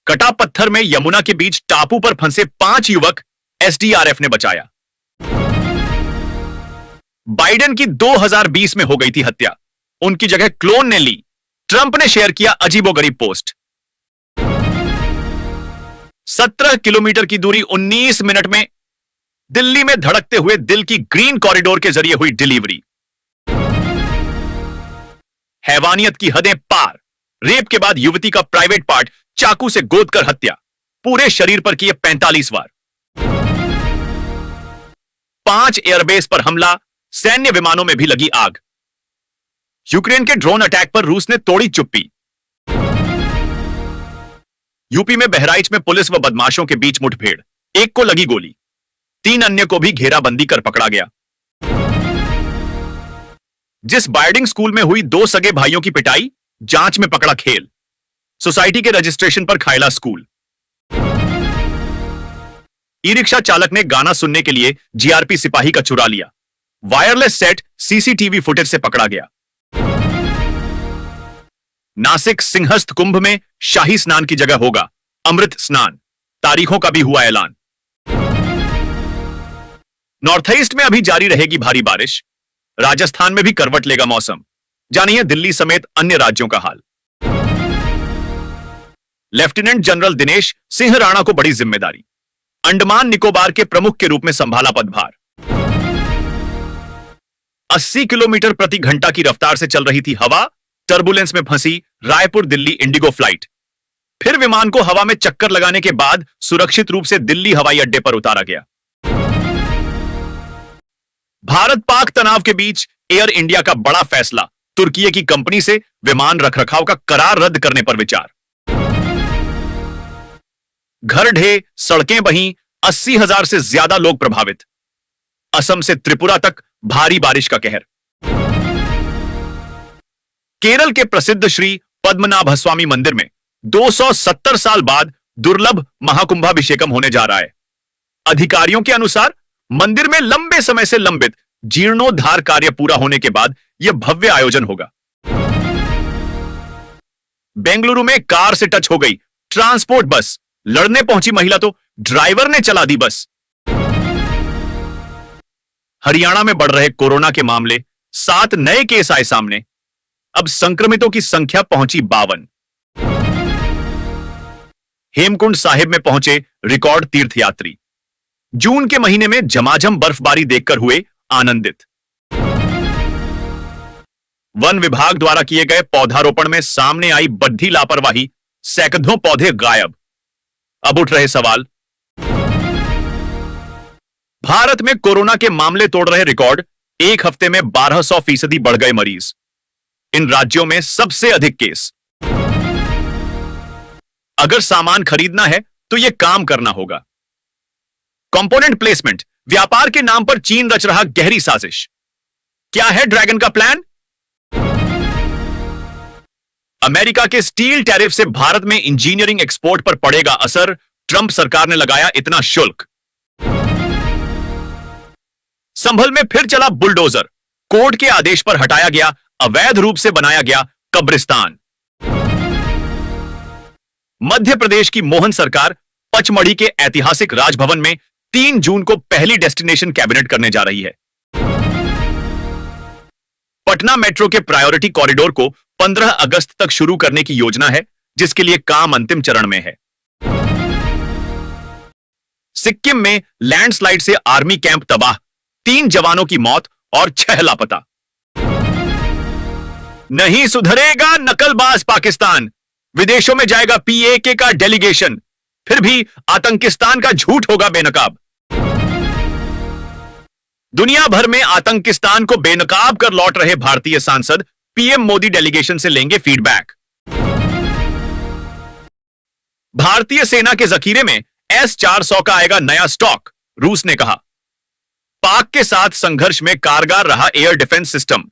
कटा पत्थर में यमुना के बीच टापू पर फंसे 5 युवक एसडीआरएफ ने बचाया। बाइडेन की 2020 में हो गई थी हत्या, उनकी जगह क्लोन ने ली। ट्रंप ने शेयर किया अजीबोगरीब पोस्ट। 17 किलोमीटर की दूरी 19 मिनट में, दिल्ली में धड़कते हुए दिल की ग्रीन कॉरिडोर के जरिए हुई डिलीवरी। हैवानियत की हदें पार, रेप के बाद युवती का प्राइवेट पार्ट चाकू से गोदकर हत्या, पूरे शरीर पर किए 45 वार। 5 एयरबेस पर हमला, सैन्य विमानों में भी लगी आग। यूक्रेन के ड्रोन अटैक पर रूस ने तोड़ी चुप्पी। यूपी में बहराइच में पुलिस व बदमाशों के बीच मुठभेड़, एक को लगी गोली, 3 अन्य को भी घेराबंदी कर पकड़ा गया। जिस बार्डिंग स्कूल में हुई 2 सगे भाइयों की पिटाई, जांच में पकड़ा खेल। सोसाइटी के रजिस्ट्रेशन पर खायला स्कूल। ई रिक्शा चालक ने गाना सुनने के लिए जीआरपी सिपाही का चुरा लिया, वायरलेस सेट सीसीटीवी फुटेज से पकड़ा गया। नासिक सिंहस्थ कुंभ में शाही स्नान की जगह होगा अमृत स्नान, तारीखों का भी हुआ ऐलान। नॉर्थ ईस्ट में अभी जारी रहेगी भारी बारिश, राजस्थान में भी करवट लेगा मौसम। जानिए दिल्ली समेत अन्य राज्यों का हाल। लेफ्टिनेंट जनरल दिनेश सिंह राणा को बड़ी जिम्मेदारी, अंडमान निकोबार के प्रमुख के रूप में संभाला पदभार। 80 किलोमीटर प्रति घंटा की रफ्तार से चल रही थी हवा, टर्बुलेंस में फंसी रायपुर दिल्ली इंडिगो फ्लाइट। फिर विमान को हवा में चक्कर लगाने के बाद सुरक्षित रूप से दिल्ली हवाई अड्डे पर उतारा गया। भारत पाक तनाव के बीच एयर इंडिया का बड़ा फैसला, तुर्की की कंपनी से विमान रखरखाव का करार रद्द करने पर विचार। घर ढहे, सड़कें बहीं, 80,000 से ज्यादा लोग प्रभावित। असम से त्रिपुरा तक भारी बारिश का कहर। केरल के प्रसिद्ध श्री पद्मनाभ स्वामी मंदिर में 270 साल बाद दुर्लभ महाकुंभाभिषेकम होने जा रहा है। अधिकारियों के अनुसार मंदिर में लंबे समय से लंबित जीर्णोद्धार कार्य पूरा होने के बाद यह भव्य आयोजन होगा। बेंगलुरु में कार से टच हो गई ट्रांसपोर्ट बस, लड़ने पहुंची महिला तो ड्राइवर ने चला दी बस। हरियाणा में बढ़ रहे कोरोना के मामले, 7 नए केस आए सामने। अब संक्रमितों की संख्या पहुंची 52। हेमकुंड साहिब में पहुंचे रिकॉर्ड तीर्थयात्री, जून के महीने में झमाझम बर्फबारी देखकर हुए आनंदित। वन विभाग द्वारा किए गए पौधारोपण में सामने आई बड्ढी लापरवाही, सैकड़ों पौधे गायब। अब उठ रहे सवाल। भारत में कोरोना के मामले तोड़ रहे रिकॉर्ड, एक हफ्ते में 1200% बढ़ गए मरीज। इन राज्यों में सबसे अधिक केस। अगर सामान खरीदना है तो यह काम करना होगा। कंपोनेंट प्लेसमेंट, व्यापार के नाम पर चीन रच रहा गहरी साजिश। क्या है ड्रैगन का प्लान? अमेरिका के स्टील टैरिफ से भारत में इंजीनियरिंग एक्सपोर्ट पर पड़ेगा असर, ट्रंप सरकार ने लगाया इतना शुल्क। संभल में फिर चला बुलडोजर, कोर्ट के आदेश पर हटाया गया अवैध रूप से बनाया गया कब्रिस्तान। मध्य प्रदेश की मोहन सरकार पचमढ़ी के ऐतिहासिक राजभवन में 3 जून को पहली डेस्टिनेशन कैबिनेट करने जा रही है। पटना मेट्रो के प्रायोरिटी कॉरिडोर को 15 अगस्त तक शुरू करने की योजना है, जिसके लिए काम अंतिम चरण में है। सिक्किम में लैंडस्लाइड से आर्मी कैंप तबाह, 3 जवानों की मौत और 6 लापता। नहीं सुधरेगा नकलबाज पाकिस्तान, विदेशों में जाएगा पीएके का डेलीगेशन, फिर भी आतंकिस्तान का झूठ होगा बेनकाब। दुनिया भर में आतंकिस्तान को बेनकाब कर लौट रहे भारतीय सांसद पीएम मोदी डेलीगेशन से लेंगे फीडबैक। भारतीय सेना के जखीरे में S-400 का आएगा नया स्टॉक, रूस ने कहा। पाक के साथ संघर्ष में कारगर रहा एयर डिफेंस सिस्टम,